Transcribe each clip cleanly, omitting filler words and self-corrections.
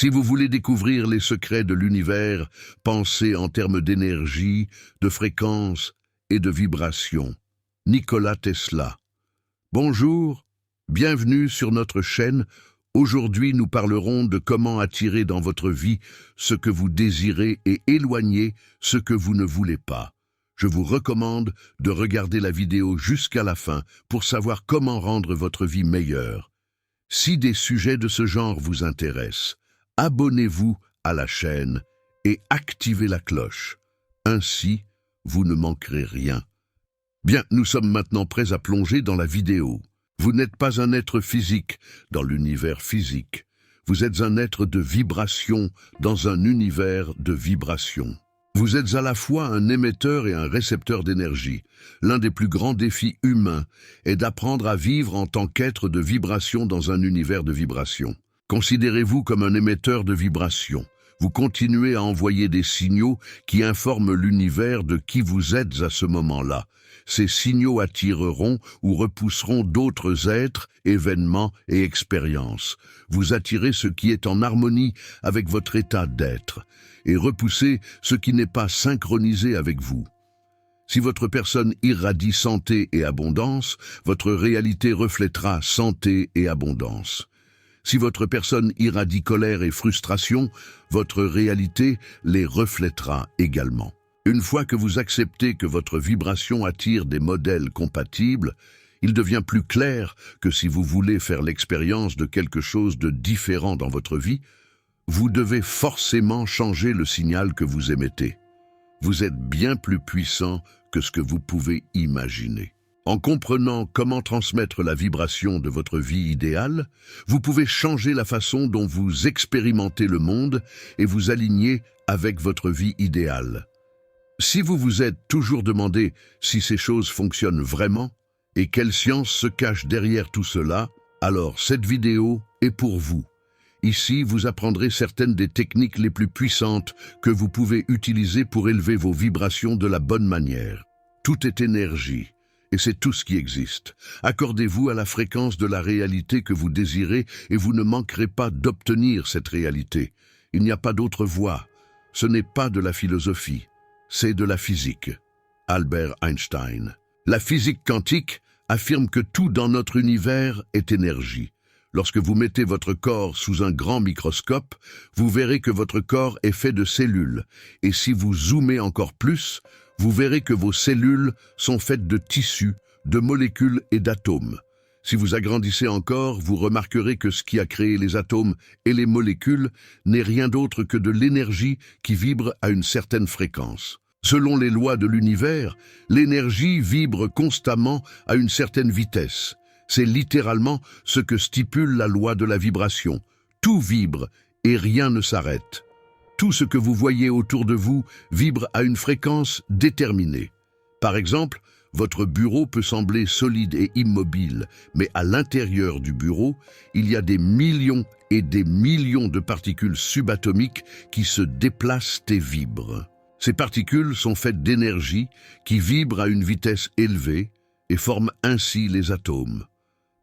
Si vous voulez découvrir les secrets de l'univers, pensez en termes d'énergie, de fréquence et de vibration. Nikola Tesla. Bonjour, bienvenue sur notre chaîne. Aujourd'hui, nous parlerons de comment attirer dans votre vie ce que vous désirez et éloigner ce que vous ne voulez pas. Je vous recommande de regarder la vidéo jusqu'à la fin pour savoir comment rendre votre vie meilleure. Si des sujets de ce genre vous intéressent, abonnez-vous à la chaîne et activez la cloche. Ainsi, vous ne manquerez rien. Bien, nous sommes maintenant prêts à plonger dans la vidéo. Vous n'êtes pas un être physique dans l'univers physique. Vous êtes un être de vibration dans un univers de vibration. Vous êtes à la fois un émetteur et un récepteur d'énergie. L'un des plus grands défis humains est d'apprendre à vivre en tant qu'être de vibration dans un univers de vibration. Considérez-vous comme un émetteur de vibration. Vous continuez à envoyer des signaux qui informent l'univers de qui vous êtes à ce moment-là. Ces signaux attireront ou repousseront d'autres êtres, événements et expériences. Vous attirez ce qui est en harmonie avec votre état d'être et repoussez ce qui n'est pas synchronisé avec vous. Si votre personne irradie santé et abondance, votre réalité reflètera santé et abondance. Si votre personne irradie colère et frustration, votre réalité les reflètera également. Une fois que vous acceptez que votre vibration attire des modèles compatibles, il devient plus clair que si vous voulez faire l'expérience de quelque chose de différent dans votre vie, vous devez forcément changer le signal que vous émettez. Vous êtes bien plus puissant que ce que vous pouvez imaginer. En comprenant comment transmettre la vibration de votre vie idéale, vous pouvez changer la façon dont vous expérimentez le monde et vous aligner avec votre vie idéale. Si vous vous êtes toujours demandé si ces choses fonctionnent vraiment et quelle science se cache derrière tout cela, alors cette vidéo est pour vous. Ici, vous apprendrez certaines des techniques les plus puissantes que vous pouvez utiliser pour élever vos vibrations de la bonne manière. Tout est énergie. Et c'est tout ce qui existe. Accordez-vous à la fréquence de la réalité que vous désirez et vous ne manquerez pas d'obtenir cette réalité. Il n'y a pas d'autre voie. Ce n'est pas de la philosophie, c'est de la physique. Albert Einstein. La physique quantique affirme que tout dans notre univers est énergie. Lorsque vous mettez votre corps sous un grand microscope, vous verrez que votre corps est fait de cellules. Et si vous zoomez encore plus, vous verrez que vos cellules sont faites de tissus, de molécules et d'atomes. Si vous agrandissez encore, vous remarquerez que ce qui a créé les atomes et les molécules n'est rien d'autre que de l'énergie qui vibre à une certaine fréquence. Selon les lois de l'univers, l'énergie vibre constamment à une certaine vitesse. C'est littéralement ce que stipule la loi de la vibration. Tout vibre et rien ne s'arrête. Tout ce que vous voyez autour de vous vibre à une fréquence déterminée. Par exemple, votre bureau peut sembler solide et immobile, mais à l'intérieur du bureau, il y a des millions et des millions de particules subatomiques qui se déplacent et vibrent. Ces particules sont faites d'énergie qui vibre à une vitesse élevée et forment ainsi les atomes.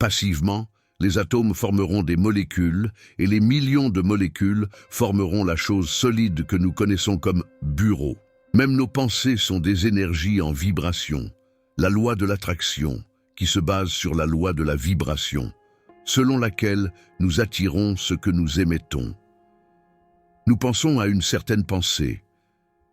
Passivement, les atomes formeront des molécules et les millions de molécules formeront la chose solide que nous connaissons comme bureau. Même nos pensées sont des énergies en vibration. La loi de l'attraction, qui se base sur la loi de la vibration, selon laquelle nous attirons ce que nous émettons. Nous pensons à une certaine pensée.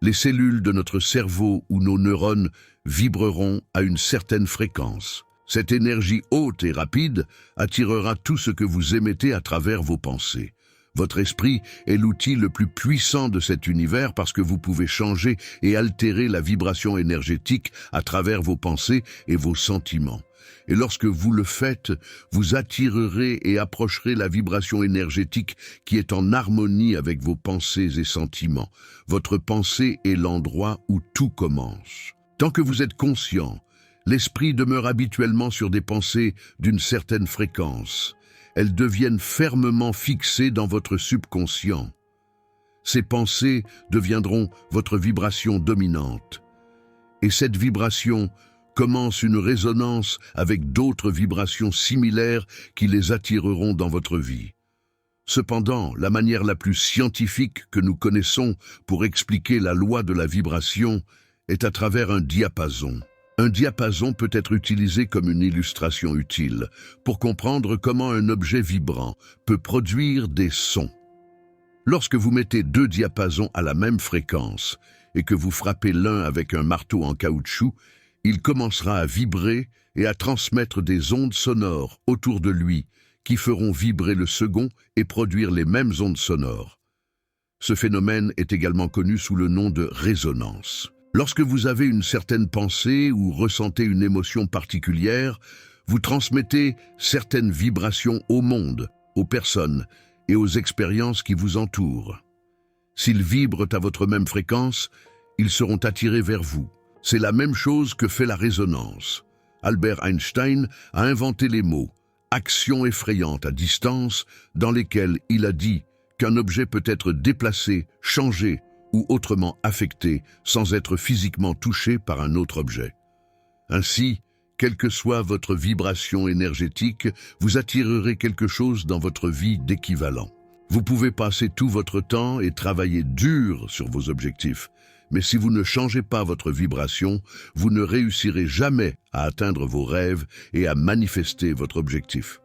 Les cellules de notre cerveau ou nos neurones vibreront à une certaine fréquence. Cette énergie haute et rapide attirera tout ce que vous émettez à travers vos pensées. Votre esprit est l'outil le plus puissant de cet univers parce que vous pouvez changer et altérer la vibration énergétique à travers vos pensées et vos sentiments. Et lorsque vous le faites, vous attirerez et approcherez la vibration énergétique qui est en harmonie avec vos pensées et sentiments. Votre pensée est l'endroit où tout commence. Tant que vous êtes conscient, l'esprit demeure habituellement sur des pensées d'une certaine fréquence. Elles deviennent fermement fixées dans votre subconscient. Ces pensées deviendront votre vibration dominante. Et cette vibration commence une résonance avec d'autres vibrations similaires qui les attireront dans votre vie. Cependant, la manière la plus scientifique que nous connaissons pour expliquer la loi de la vibration est à travers un diapason. Un diapason peut être utilisé comme une illustration utile pour comprendre comment un objet vibrant peut produire des sons. Lorsque vous mettez deux diapasons à la même fréquence et que vous frappez l'un avec un marteau en caoutchouc, il commencera à vibrer et à transmettre des ondes sonores autour de lui qui feront vibrer le second et produire les mêmes ondes sonores. Ce phénomène est également connu sous le nom de résonance. Lorsque vous avez une certaine pensée ou ressentez une émotion particulière, vous transmettez certaines vibrations au monde, aux personnes et aux expériences qui vous entourent. S'ils vibrent à votre même fréquence, ils seront attirés vers vous. C'est la même chose que fait la résonance. Albert Einstein a inventé les mots « action effrayante à distance » dans lesquels il a dit qu'un objet peut être déplacé, changé ou autrement affecté sans être physiquement touché par un autre objet. Ainsi, quelle que soit votre vibration énergétique, vous attirerez quelque chose dans votre vie d'équivalent. Vous pouvez passer tout votre temps et travailler dur sur vos objectifs, mais si vous ne changez pas votre vibration, vous ne réussirez jamais à atteindre vos rêves et à manifester votre objectif.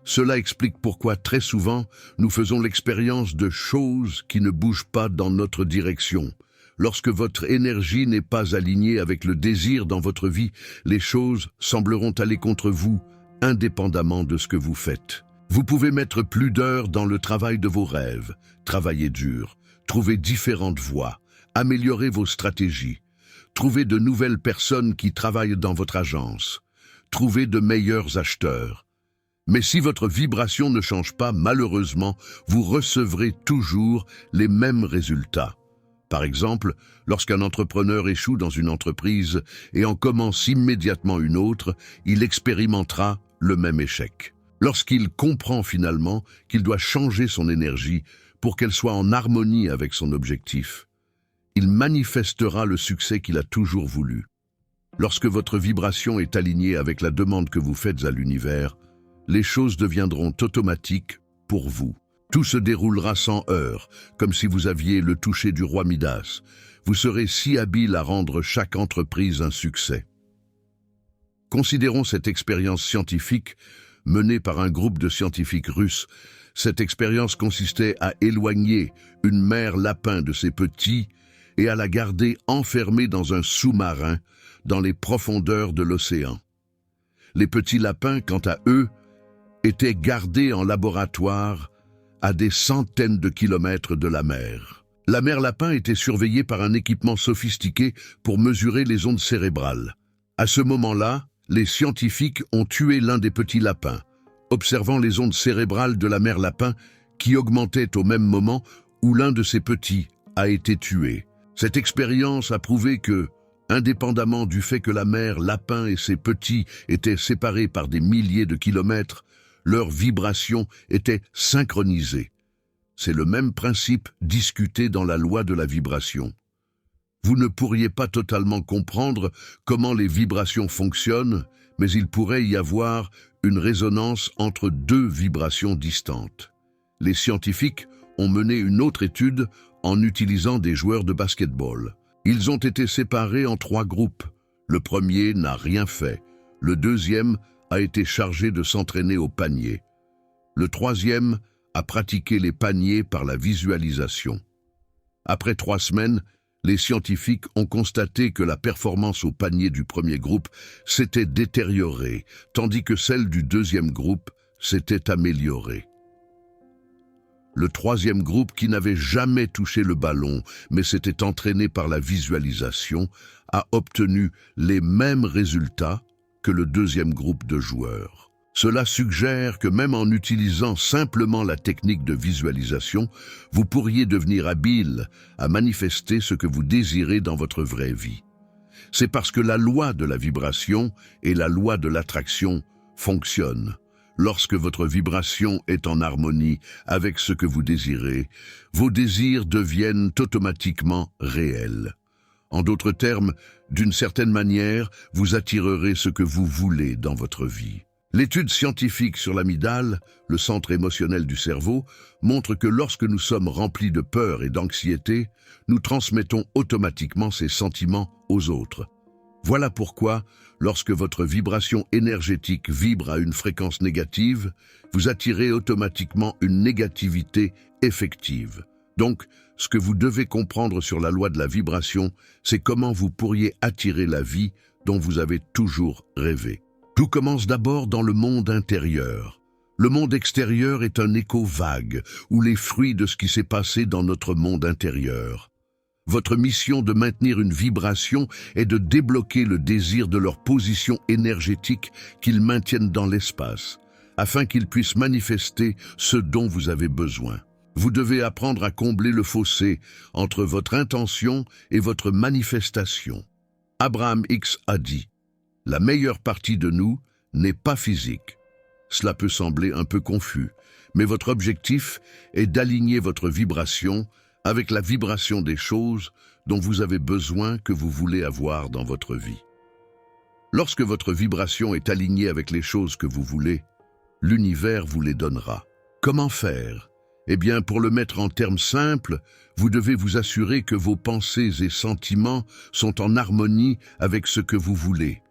Cela explique pourquoi très souvent nous faisons l'expérience de choses qui ne bougent pas dans notre direction. Lorsque votre énergie n'est pas alignée avec le désir dans votre vie, les choses sembleront aller contre vous, indépendamment de ce que vous faites. Vous pouvez mettre plus d'heures dans le travail de vos rêves, travailler dur, trouver différentes voies, améliorer vos stratégies, trouver de nouvelles personnes qui travaillent dans votre agence, trouver de meilleurs acheteurs. Mais si votre vibration ne change pas, malheureusement, vous recevrez toujours les mêmes résultats. Par exemple, lorsqu'un entrepreneur échoue dans une entreprise et en commence immédiatement une autre, il expérimentera le même échec. Lorsqu'il comprend finalement qu'il doit changer son énergie pour qu'elle soit en harmonie avec son objectif, il manifestera le succès qu'il a toujours voulu. Lorsque votre vibration est alignée avec la demande que vous faites à l'univers, les choses deviendront automatiques pour vous. Tout se déroulera sans heurts, comme si vous aviez le toucher du roi Midas. Vous serez si habile à rendre chaque entreprise un succès. Considérons cette expérience scientifique menée par un groupe de scientifiques russes. Cette expérience consistait à éloigner une mère lapin de ses petits et à la garder enfermée dans un sous-marin dans les profondeurs de l'océan. Les petits lapins, quant à eux, étaient gardés en laboratoire à des centaines de kilomètres de la mer. La mère lapin était surveillée par un équipement sophistiqué pour mesurer les ondes cérébrales. À ce moment-là, les scientifiques ont tué l'un des petits lapins, observant les ondes cérébrales de la mère lapin qui augmentaient au même moment où l'un de ses petits a été tué. Cette expérience a prouvé que, indépendamment du fait que la mère lapin et ses petits étaient séparés par des milliers de kilomètres, leurs vibrations étaient synchronisées. C'est le même principe discuté dans la loi de la vibration. Vous ne pourriez pas totalement comprendre comment les vibrations fonctionnent, mais il pourrait y avoir une résonance entre deux vibrations distantes. Les scientifiques ont mené une autre étude en utilisant des joueurs de basket-ball. Ils ont été séparés en 3 groupes. Le premier n'a rien fait. Le deuxième a été chargé de s'entraîner au panier. Le troisième a pratiqué les paniers par la visualisation. Après 3 semaines, les scientifiques ont constaté que la performance au panier du premier groupe s'était détériorée, tandis que celle du deuxième groupe s'était améliorée. Le troisième groupe, qui n'avait jamais touché le ballon, mais s'était entraîné par la visualisation, a obtenu les mêmes résultats que le deuxième groupe de joueurs. Cela suggère que même en utilisant simplement la technique de visualisation, vous pourriez devenir habile à manifester ce que vous désirez dans votre vraie vie. C'est parce que la loi de la vibration et la loi de l'attraction fonctionnent. Lorsque votre vibration est en harmonie avec ce que vous désirez, vos désirs deviennent automatiquement réels. En d'autres termes, d'une certaine manière, vous attirerez ce que vous voulez dans votre vie. L'étude scientifique sur l'amygdale, le centre émotionnel du cerveau, montre que lorsque nous sommes remplis de peur et d'anxiété, nous transmettons automatiquement ces sentiments aux autres. Voilà pourquoi, lorsque votre vibration énergétique vibre à une fréquence négative, vous attirez automatiquement une négativité effective. Donc, ce que vous devez comprendre sur la loi de la vibration, c'est comment vous pourriez attirer la vie dont vous avez toujours rêvé. Tout commence d'abord dans le monde intérieur. Le monde extérieur est un écho vague, ou les fruits de ce qui s'est passé dans notre monde intérieur. Votre mission de maintenir une vibration est de débloquer le désir de leur position énergétique qu'ils maintiennent dans l'espace, afin qu'ils puissent manifester ce dont vous avez besoin. Vous devez apprendre à combler le fossé entre votre intention et votre manifestation. Abraham Hicks a dit « La meilleure partie de nous n'est pas physique ». Cela peut sembler un peu confus, mais votre objectif est d'aligner votre vibration avec la vibration des choses dont vous avez besoin que vous voulez avoir dans votre vie. Lorsque votre vibration est alignée avec les choses que vous voulez, l'univers vous les donnera. Comment faire ? Eh bien, pour le mettre en termes simples, vous devez vous assurer que vos pensées et sentiments sont en harmonie avec ce que vous voulez.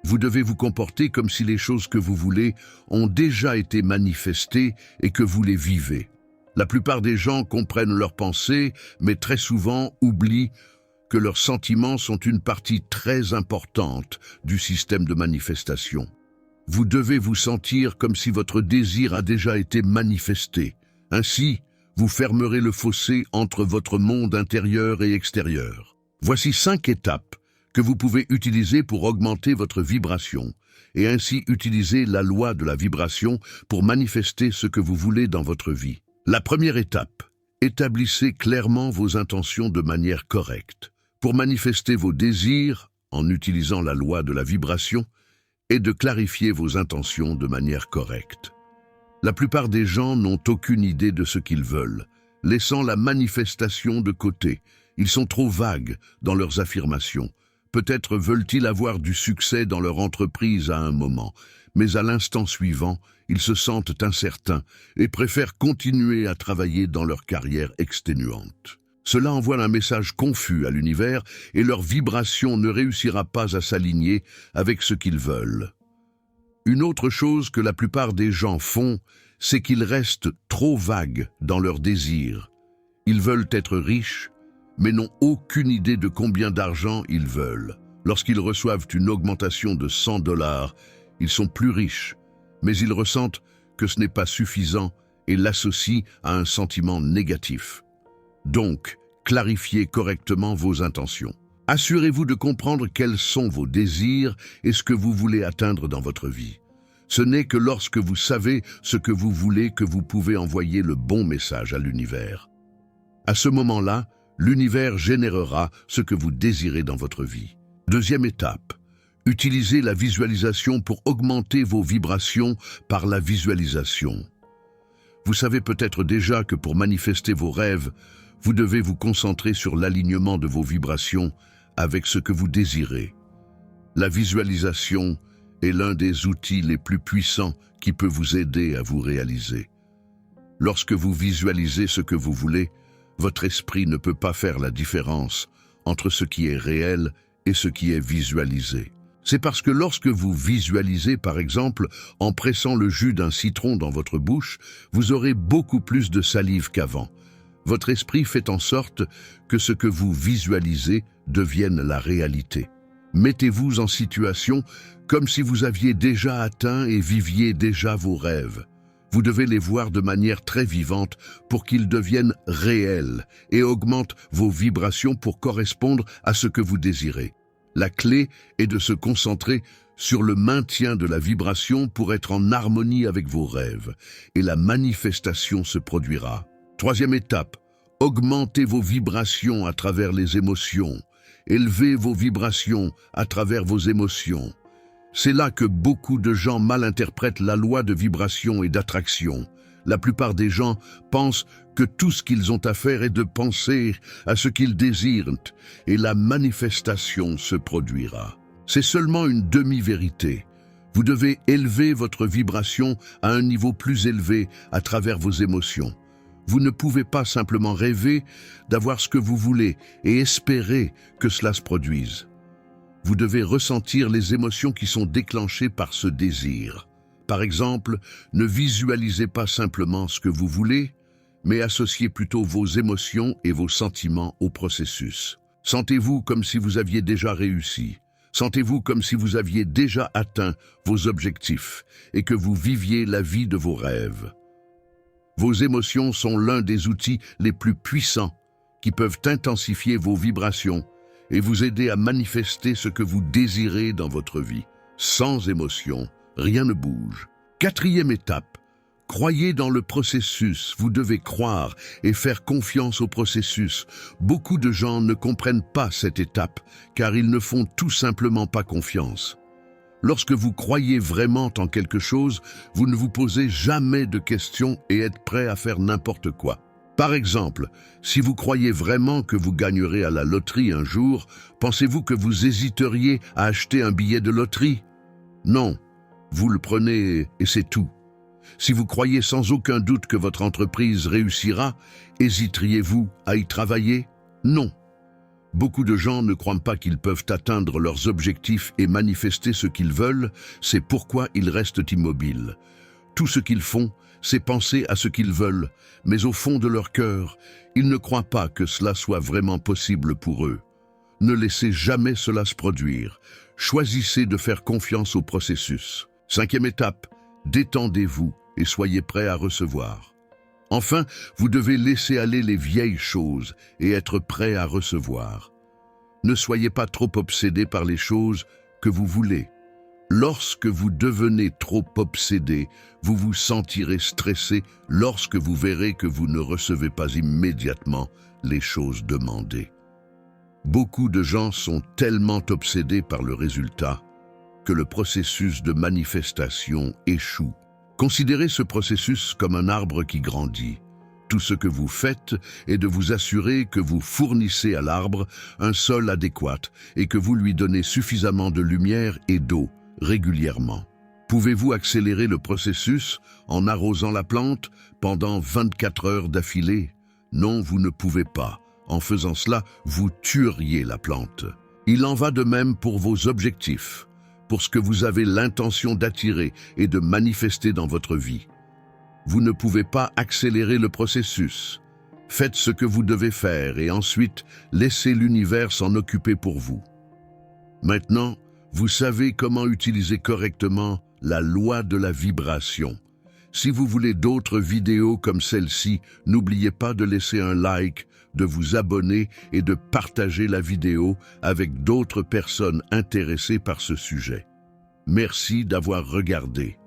Vous devez vous comporter comme si les choses que vous voulez ont déjà été manifestées et que vous les vivez. La plupart des gens comprennent leurs pensées, mais très souvent oublient que leurs sentiments sont une partie très importante du système de manifestation. Vous devez vous sentir comme si votre désir a déjà été manifesté. Ainsi, vous fermerez le fossé entre votre monde intérieur et extérieur. Voici 5 étapes que vous pouvez utiliser pour augmenter votre vibration et ainsi utiliser la loi de la vibration pour manifester ce que vous voulez dans votre vie. La première étape, établissez clairement vos intentions de manière correcte. Pour manifester vos désirs en utilisant la loi de la vibration et de clarifier vos intentions de manière correcte. La plupart des gens n'ont aucune idée de ce qu'ils veulent, laissant la manifestation de côté. Ils sont trop vagues dans leurs affirmations. Peut-être veulent-ils avoir du succès dans leur entreprise à un moment, mais à l'instant suivant, ils se sentent incertains et préfèrent continuer à travailler dans leur carrière exténuante. Cela envoie un message confus à l'univers et leur vibration ne réussira pas à s'aligner avec ce qu'ils veulent. Une autre chose que la plupart des gens font, c'est qu'ils restent trop vagues dans leurs désirs. Ils veulent être riches, mais n'ont aucune idée de combien d'argent ils veulent. Lorsqu'ils reçoivent une augmentation de $100, ils sont plus riches, mais ils ressentent que ce n'est pas suffisant et l'associent à un sentiment négatif. Donc, clarifiez correctement vos intentions. Assurez-vous de comprendre quels sont vos désirs et ce que vous voulez atteindre dans votre vie. Ce n'est que lorsque vous savez ce que vous voulez que vous pouvez envoyer le bon message à l'univers. À ce moment-là, l'univers générera ce que vous désirez dans votre vie. Deuxième étape, utilisez la visualisation pour augmenter vos vibrations par la visualisation. Vous savez peut-être déjà que pour manifester vos rêves, vous devez vous concentrer sur l'alignement de vos vibrations avec ce que vous désirez. La visualisation est l'un des outils les plus puissants qui peut vous aider à vous réaliser. Lorsque vous visualisez ce que vous voulez, votre esprit ne peut pas faire la différence entre ce qui est réel et ce qui est visualisé. C'est parce que lorsque vous visualisez, par exemple, en pressant le jus d'un citron dans votre bouche, vous aurez beaucoup plus de salive qu'avant. Votre esprit fait en sorte que ce que vous visualisez devienne la réalité. Mettez-vous en situation comme si vous aviez déjà atteint et viviez déjà vos rêves. Vous devez les voir de manière très vivante pour qu'ils deviennent réels et augmentent vos vibrations pour correspondre à ce que vous désirez. La clé est de se concentrer sur le maintien de la vibration pour être en harmonie avec vos rêves, et la manifestation se produira. Troisième étape, augmentez vos vibrations à travers les émotions. Élevez vos vibrations à travers vos émotions. C'est là que beaucoup de gens mal interprètent la loi de vibration et d'attraction. La plupart des gens pensent que tout ce qu'ils ont à faire est de penser à ce qu'ils désirent et la manifestation se produira. C'est seulement une demi-vérité. Vous devez élever votre vibration à un niveau plus élevé à travers vos émotions. Vous ne pouvez pas simplement rêver d'avoir ce que vous voulez et espérer que cela se produise. Vous devez ressentir les émotions qui sont déclenchées par ce désir. Par exemple, ne visualisez pas simplement ce que vous voulez, mais associez plutôt vos émotions et vos sentiments au processus. Sentez-vous comme si vous aviez déjà réussi. Sentez-vous comme si vous aviez déjà atteint vos objectifs et que vous viviez la vie de vos rêves. Vos émotions sont l'un des outils les plus puissants qui peuvent intensifier vos vibrations et vous aider à manifester ce que vous désirez dans votre vie. Sans émotion, rien ne bouge. Quatrième étape, croyez dans le processus. Vous devez croire et faire confiance au processus. Beaucoup de gens ne comprennent pas cette étape car ils ne font tout simplement pas confiance. Lorsque vous croyez vraiment en quelque chose, vous ne vous posez jamais de questions et êtes prêt à faire n'importe quoi. Par exemple, si vous croyez vraiment que vous gagnerez à la loterie un jour, pensez-vous que vous hésiteriez à acheter un billet de loterie? Non, vous le prenez et c'est tout. Si vous croyez sans aucun doute que votre entreprise réussira, hésiteriez-vous à y travailler? Non. Beaucoup de gens ne croient pas qu'ils peuvent atteindre leurs objectifs et manifester ce qu'ils veulent, c'est pourquoi ils restent immobiles. Tout ce qu'ils font, c'est penser à ce qu'ils veulent, mais au fond de leur cœur, ils ne croient pas que cela soit vraiment possible pour eux. Ne laissez jamais cela se produire. Choisissez de faire confiance au processus. Cinquième étape, détendez-vous et soyez prêt à recevoir. Enfin, vous devez laisser aller les vieilles choses et être prêt à recevoir. Ne soyez pas trop obsédé par les choses que vous voulez. Lorsque vous devenez trop obsédé, vous vous sentirez stressé lorsque vous verrez que vous ne recevez pas immédiatement les choses demandées. Beaucoup de gens sont tellement obsédés par le résultat que le processus de manifestation échoue. Considérez ce processus comme un arbre qui grandit. Tout ce que vous faites est de vous assurer que vous fournissez à l'arbre un sol adéquat et que vous lui donnez suffisamment de lumière et d'eau régulièrement. Pouvez-vous accélérer le processus en arrosant la plante pendant 24 heures d'affilée? Non, vous ne pouvez pas. En faisant cela, vous tueriez la plante. Il en va de même pour vos objectifs, pour ce que vous avez l'intention d'attirer et de manifester dans votre vie. Vous ne pouvez pas accélérer le processus. Faites ce que vous devez faire et ensuite laissez l'univers s'en occuper pour vous. Maintenant, vous savez comment utiliser correctement la loi de la vibration. Si vous voulez d'autres vidéos comme celle-ci, n'oubliez pas de laisser un like, de vous abonner et de partager la vidéo avec d'autres personnes intéressées par ce sujet. Merci d'avoir regardé.